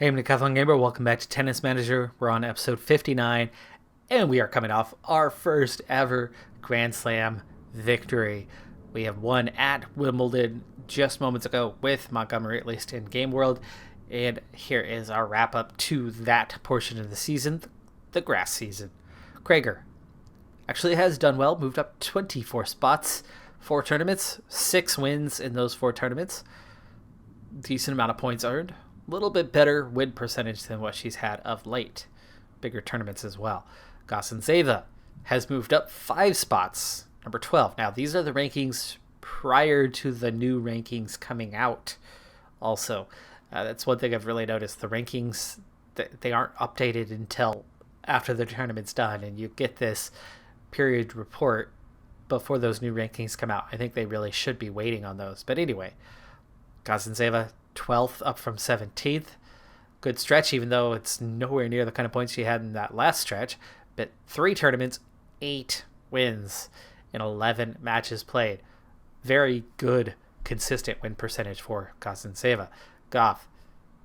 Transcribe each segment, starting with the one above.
Hey, I'm Decathlon Gamer. Welcome back to Tennis Manager. We're on episode 59, and we are coming off our first ever Grand Slam victory. We have won at Wimbledon just moments ago with Montgomery, at least in Game World. And here is our wrap up to that portion of the season, the grass season. Krager actually has done well, moved up 24 spots, 4 tournaments, 6 wins in those 4 tournaments. Decent amount of points earned. A little bit better win percentage than what she's had of late. Bigger tournaments as well. Gosenseva has moved up 5 spots, number 12. Now, these are the rankings prior to the new rankings coming out. Also, that's one thing I've really noticed. The rankings, they aren't updated until after the tournament's done, and you get this period report before those new rankings come out. I think they really should be waiting on those. But anyway, Gosenseva 12th up from 17th. Good stretch, even though it's nowhere near the kind of points she had in that last stretch. But 3 tournaments, 8 wins in 11 matches played. Very good, consistent win percentage for Gosenseva. Goff,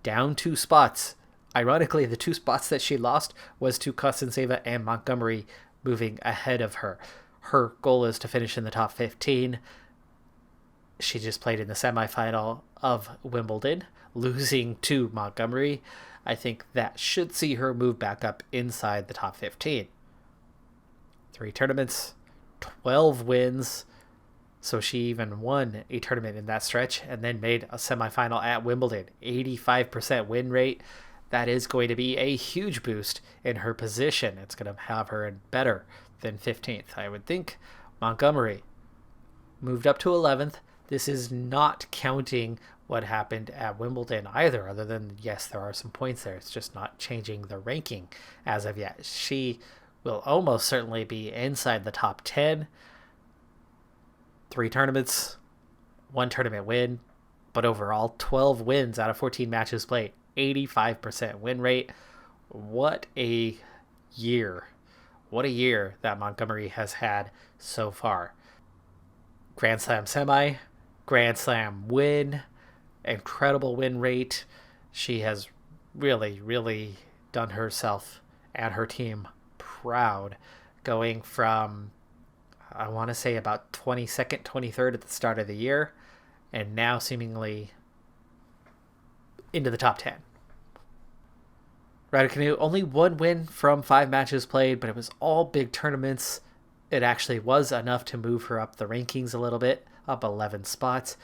down 2 spots. Ironically, the 2 spots that she lost was to Gosenseva and Montgomery moving ahead of her. Her goal is to finish in the top 15. She just played in the semifinal of Wimbledon, losing to Montgomery. I think that should see her move back up inside the top 15. 3 tournaments, 12 wins. So she even won a tournament in that stretch and then made a semifinal at Wimbledon. 85% win rate. That is going to be a huge boost in her position. It's going to have her in better than 15th, I would think. Montgomery moved up to 11th. This is not counting what happened at Wimbledon either, other than, yes, there are some points there. It's just not changing the ranking as of yet. She will almost certainly be inside the top 10. 3 tournaments, 1 tournament win, but overall 12 wins out of 14 matches played. 85% win rate. What a year. What a year that Montgomery has had so far. Grand Slam semi, Grand Slam win, incredible win rate. She has really, really done herself and her team proud, going from, I want to say, about 22nd, 23rd at the start of the year, and now seemingly into the top 10. Raducanu, only 1 win from 5 matches played, but it was all big tournaments. It actually was enough to move her up the rankings a little bit, up 11 spots.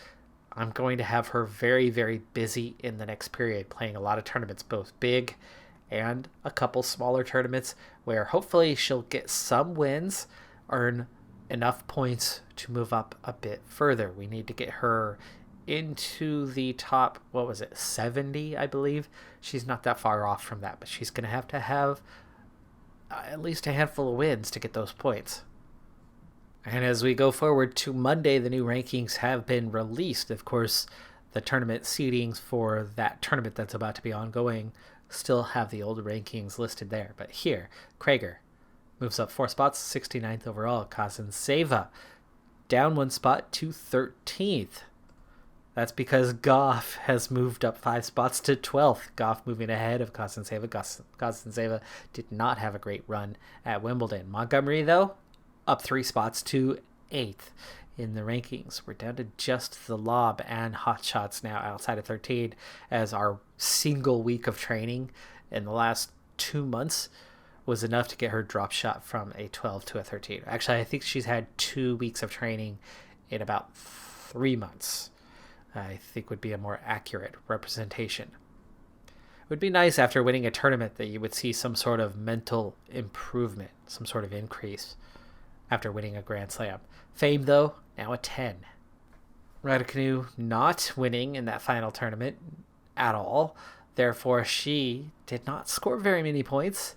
I'm going to have her very, very busy in the next period, playing a lot of tournaments, both big and a couple smaller tournaments, where hopefully she'll get some wins, earn enough points to move up a bit further. We need to get her into the top, 70, I believe. She's not that far off from that, but she's going to have at least a handful of wins to get those points. And as we go forward to Monday, the new rankings have been released. Of course, the tournament seedings for that tournament that's about to be ongoing still have the old rankings listed there. But here, Krager moves up 4 spots, 69th overall. Gosenseva down 1 spot to 13th. That's because Goff has moved up 5 spots to 12th. Goff moving ahead of Gosenseva. Gosenseva did not have a great run at Wimbledon. Montgomery, though, up 3 spots to 8th in the rankings. We're down to just the lob and hot shots now outside of 13, as our single week of training in the last 2 months was enough to get her drop shot from a 12 to a 13. Actually, I think she's had 2 weeks of training in about 3 months. I think would be a more accurate representation. It would be nice after winning a tournament that you would see some sort of mental improvement, some sort of increase after winning a Grand Slam. Fame, though, now a 10. Raducanu not winning in that final tournament at all. Therefore, she did not score very many points,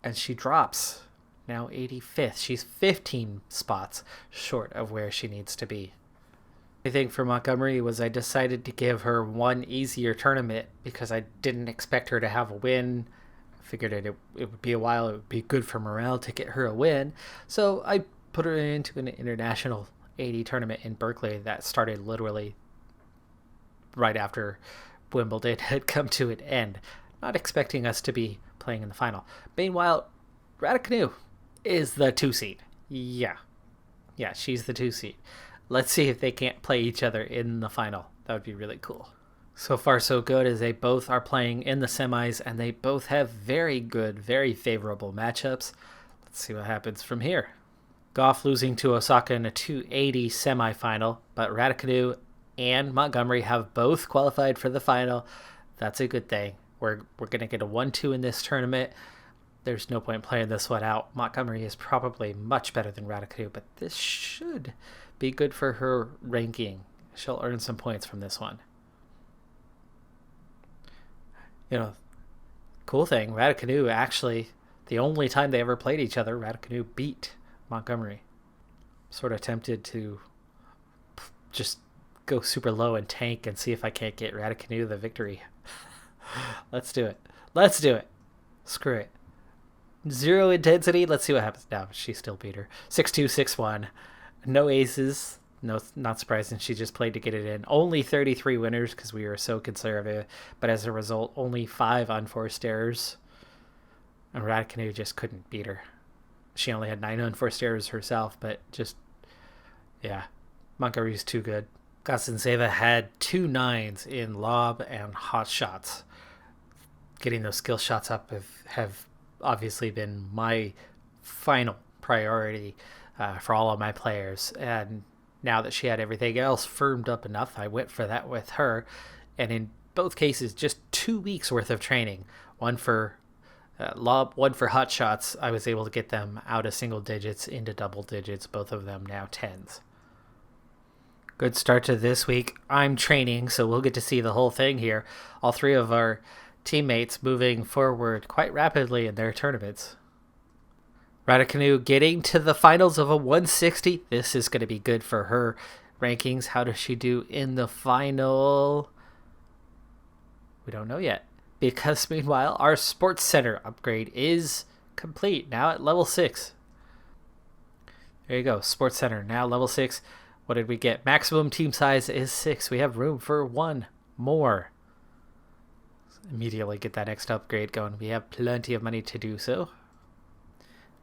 and she drops, now 85th. She's 15 spots short of where she needs to be. I think for Montgomery was I decided to give her one easier tournament because I didn't expect her to have a win. I figured it would be a while. It would be good for morale to get her a win. So I put her into an international 80 tournament in Berkeley that started literally right after Wimbledon had come to an end, not expecting us to be playing in the final. Meanwhile, Raducanu is the 2 seed. Yeah, she's the 2 seed. Let's see if they can't play each other in the final. That would be really cool. So far, so good, as they both are playing in the semis, and they both have very good, very favorable matchups. Let's see what happens from here. Goff losing to Osaka in a 280 semifinal, but Raducanu and Montgomery have both qualified for the final. That's a good thing. We're going to get a 1-2 in this tournament. There's no point playing this one out. Montgomery is probably much better than Raducanu, but this should be good for her ranking. She'll earn some points from this one. Cool thing, Raducanu actually, the only time they ever played each other, Raducanu beat Montgomery. Sort of tempted to just go super low and tank and see if I can't get Raducanu the victory. Let's do it. Screw it. 0 intensity. Let's see what happens now. She still beat her. 6-2, 6-1. No aces. No, not surprising. She just played to get it in. Only 33 winners because we were so conservative. But as a result, only 5 unforced errors. And Raducanu just couldn't beat her. She only had 9 unforced errors herself. But just, yeah. Montgomery's too good. Gazanzeva had 2 9s in lob and hot shots. Getting those skill shots up have obviously been my final priority for all of my players. And now that she had everything else firmed up enough, I went for that with her. And in both cases, just 2 weeks worth of training. One for lob, one for hot shots. I was able to get them out of single digits into double digits, both of them now 10s. Good start to this week. I'm training, so we'll get to see the whole thing here. All 3 of our teammates moving forward quite rapidly in their tournaments. Raducanu getting to the finals of a 160. This is going to be good for her rankings. How does she do in the final? We don't know yet. Because meanwhile, our sports center upgrade is complete. Now at level 6. There you go. Sports center now level 6. What did we get? Maximum team size is 6. We have room for 1 more. Immediately get that next upgrade going. We have plenty of money to do so.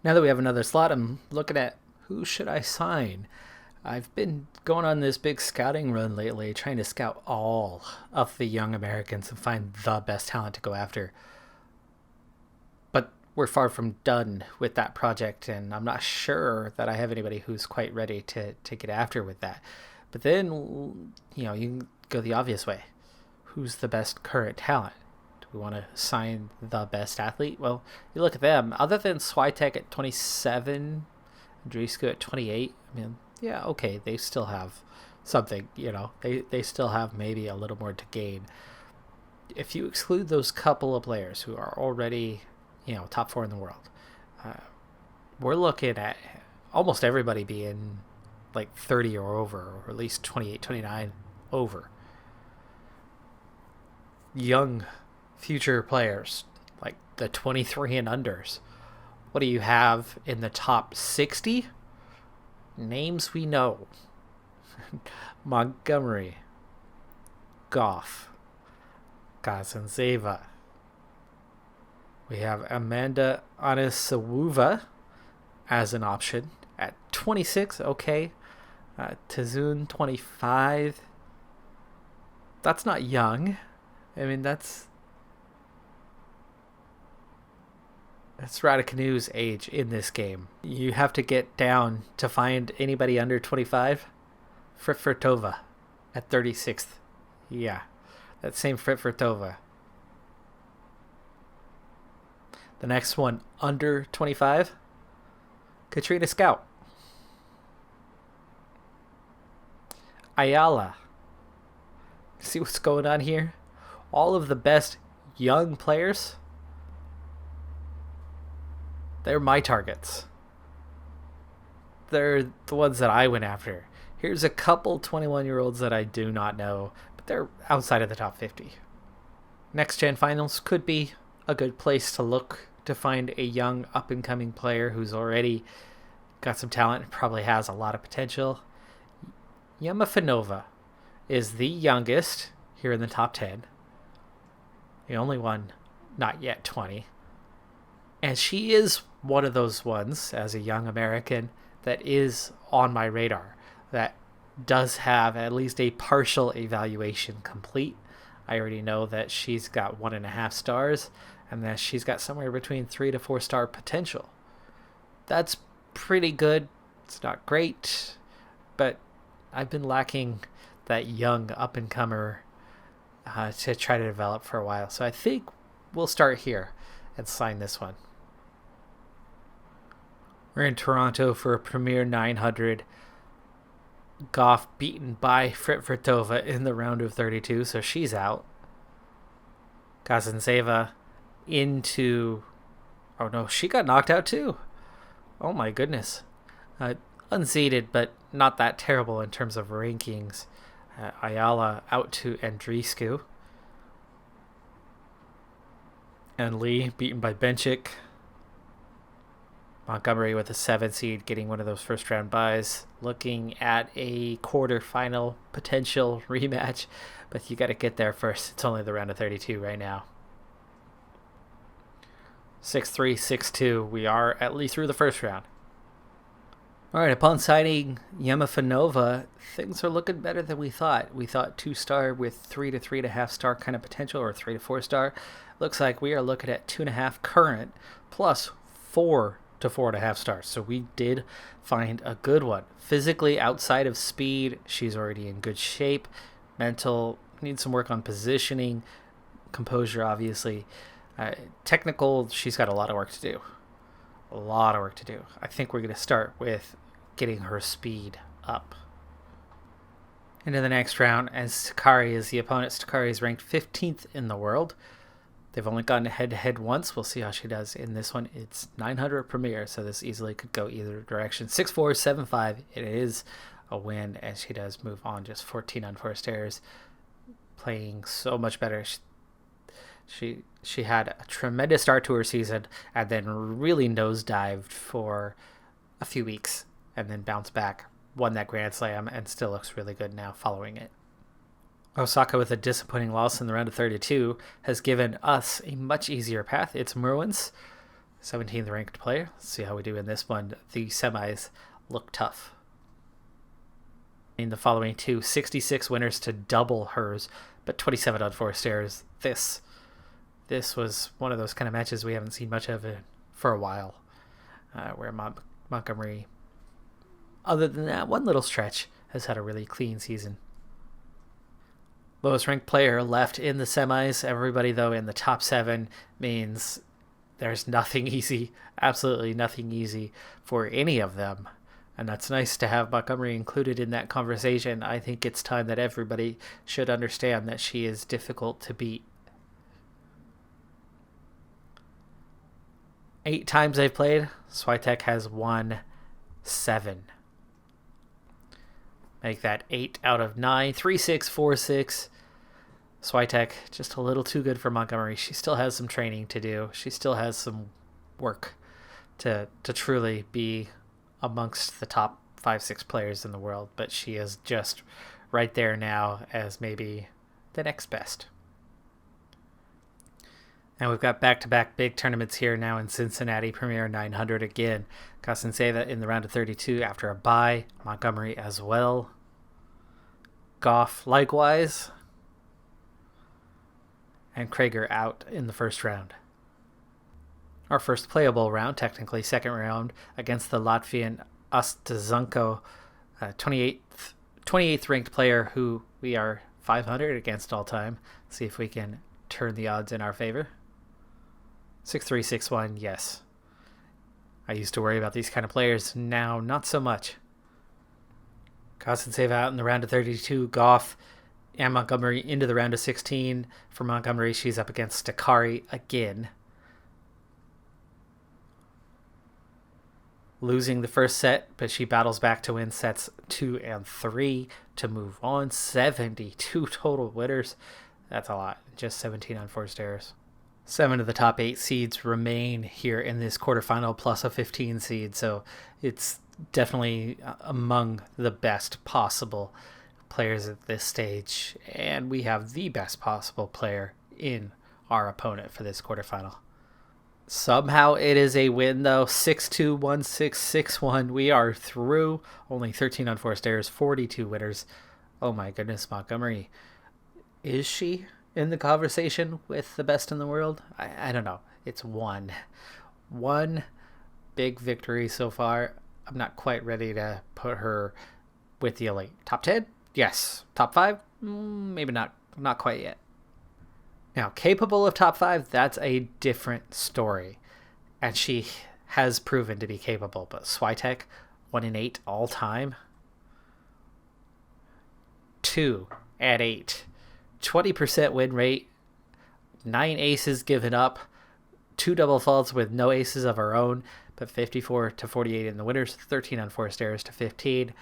Now that we have another slot, I'm looking at who should I sign. I've been going on this big scouting run lately, trying to scout all of the young Americans and find the best talent to go after. But we're far from done with that project, and I'm not sure that I have anybody who's quite ready to get after with that. But then, you can go the obvious way. Who's the best current talent? We want to sign the best athlete. Well, you look at them. Other than Swiatek at 27, Andreescu at 28. I mean, yeah, okay, they still have something. They still have maybe a little more to gain. If you exclude those couple of players who are already, top 4 in the world, we're looking at almost everybody being like 30 or over, or at least 28, 29 over. Young future players, like the 23 and unders. What do you have in the top 60? Names we know. Montgomery, Goff, Gazanzeva. We have Amanda Anisawuva as an option at 26. Okay. Tazun, 25. That's not young. I mean, that's Raducanu's age in this game. You have to get down to find anybody under 25. Frifritova at 36th. Yeah, that same Frifritova. The next one under 25. Katrina Scout. Ayala. See what's going on here? All of the best young players, they're my targets. They're the ones that I went after. Here's a couple 21-year-olds that I do not know, but they're outside of the top 50. Next Gen Finals could be a good place to look to find a young up-and-coming player who's already got some talent and probably has a lot of potential. Yamafanova is the youngest here in the top 10. The only one not yet 20. And she is one of those ones, as a young American, that is on my radar, that does have at least a partial evaluation complete. I already know that she's got 1.5 stars, and that she's got somewhere between 3 to 4 star potential. That's pretty good. It's not great, but I've been lacking that young up-and-comer to try to develop for a while. So I think we'll start here and sign this one. We're in Toronto for a Premier 900. Goff beaten by Fritvritova in the round of 32, so she's out. Kazanseva into... Oh no, she got knocked out too. Oh my goodness. Unseeded, but not that terrible in terms of rankings. Ayala out to Andreescu. And Lee beaten by Benchik. Montgomery with a 7 seed getting one of those first round buys. Looking at a quarterfinal potential rematch, but you got to get there first. It's only the round of 32 right now. 6-3, 6-2. We are at least through the first round. All right, upon signing Yemafanova, things are looking better than we thought. We thought 2-star with 3 to 3.5 star kind of potential, or 3 to 4 star. Looks like we are looking at 2.5 current plus 4 to 4.5 stars. So we did find a good one. Physically, outside of speed, she's already in good shape. Mental, needs some work on positioning. Composure, obviously. Technical, she's got a lot of work to do. A lot of work to do. I think we're going to start with getting her speed up. Into the next round, as Sakari is the opponent. Sakari is ranked 15th in the world. They've only gone head-to-head once. We'll see how she does in this one. It's 900 Premier, so this easily could go either direction. 6-4, 7-5. It is a win, and she does move on. Just 14 unforced errors. Playing so much better. She had a tremendous start to her season, and then really nosedived for a few weeks, and then bounced back, won that Grand Slam, and still looks really good now following it. Osaka, with a disappointing loss in the round of 32, has given us a much easier path. It's Merwins, 17th ranked player. Let's see how we do in this one. The semis look tough. In the following two, 66 winners to double hers, but 27 unforced errors. This was one of those kind of matches we haven't seen much of it for a while, where Montgomery, other than that one little stretch, has had a really clean season. Lowest ranked player left in the semis. Everybody, though, in the top 7 means there's nothing easy, absolutely nothing easy for any of them. And that's nice to have Montgomery included in that conversation. I think it's time that everybody should understand that she is difficult to beat. 8 times they've played, Swiatek has won 7. Make that 8 out of 9. 3-6, 4-6. Swiatek just a little too good for Montgomery. She still has some training to do. She still has some work to truly be amongst the top 5-6 players in the world. But she is just right there now as maybe the next best. And we've got back-to-back big tournaments here now in Cincinnati. Premier 900 again. Kazanseva in the round of 32 after a bye. Montgomery as well. Goff likewise. And Krager out in the first round. Our first playable round, technically second round, against the Latvian Ostazunko, 28th ranked player who we are 500 against all time. See if we can turn the odds in our favor. 6-3, 6-1, yes. I used to worry about these kind of players. Now, not so much. Kazanseva out in the round of 32. Goff and Montgomery into the round of 16. For Montgomery, she's up against Sakari again. Losing the first set, but she battles back to win sets 2 and 3 to move on. 72 total winners. That's a lot. Just 17 unforced errors. 7 of the top 8 seeds remain here in this quarterfinal, plus a 15 seed. So it's definitely among the best possible players at this stage. And we have the best possible player in our opponent for this quarterfinal. Somehow it is a win, though. 6-2, 1-6, 6-1. We are through. Only 13 unforced errors, 42 winners. Oh my goodness, Montgomery. Is she in the conversation with the best in the world? I don't know. It's one big victory so far. I'm not quite ready to put her with the elite. Top 10? Yes. Top 5? Maybe not. Not quite yet. Now, capable of top 5, that's a different story. And she has proven to be capable. But Swiatek, 1-8 all time. 2-8. 20% win rate. 9 aces given up. 2 double faults with no aces of her own. But 54-48 in the winners. 13 unforced errors to 15.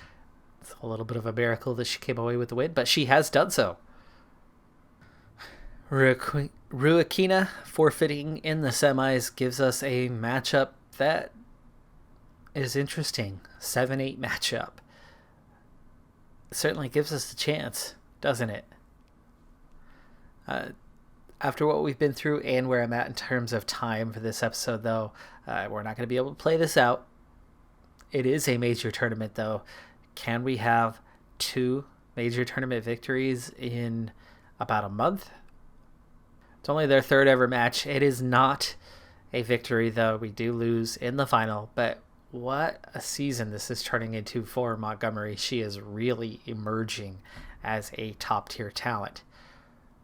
It's a little bit of a miracle that she came away with the win. But she has done so. Ruakina forfeiting in the semis gives us a matchup that is interesting. 7-8 matchup. Certainly gives us a chance, doesn't it? After what we've been through and where I'm at in terms of time for this episode, though, we're not going to be able to play this out. It is a major tournament, though. Can we have 2 major tournament victories in about a month? It's only their 3rd ever match. It is not a victory, though. We do lose in the final, but what a season this is turning into for Montgomery. She is really emerging as a top-tier talent.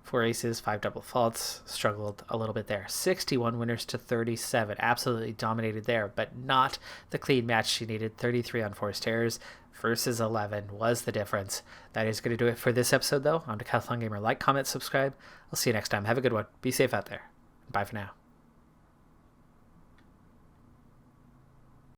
4 aces, 5 double faults, struggled a little bit there. 61 winners to 37, absolutely dominated there, but not the clean match she needed. 33 unforced errors versus 11 was the difference. That is going to do it for this episode, though. I'm Decathlon Gamer. Like, comment, subscribe. I'll see you next time. Have a good one. Be safe out there. Bye for now.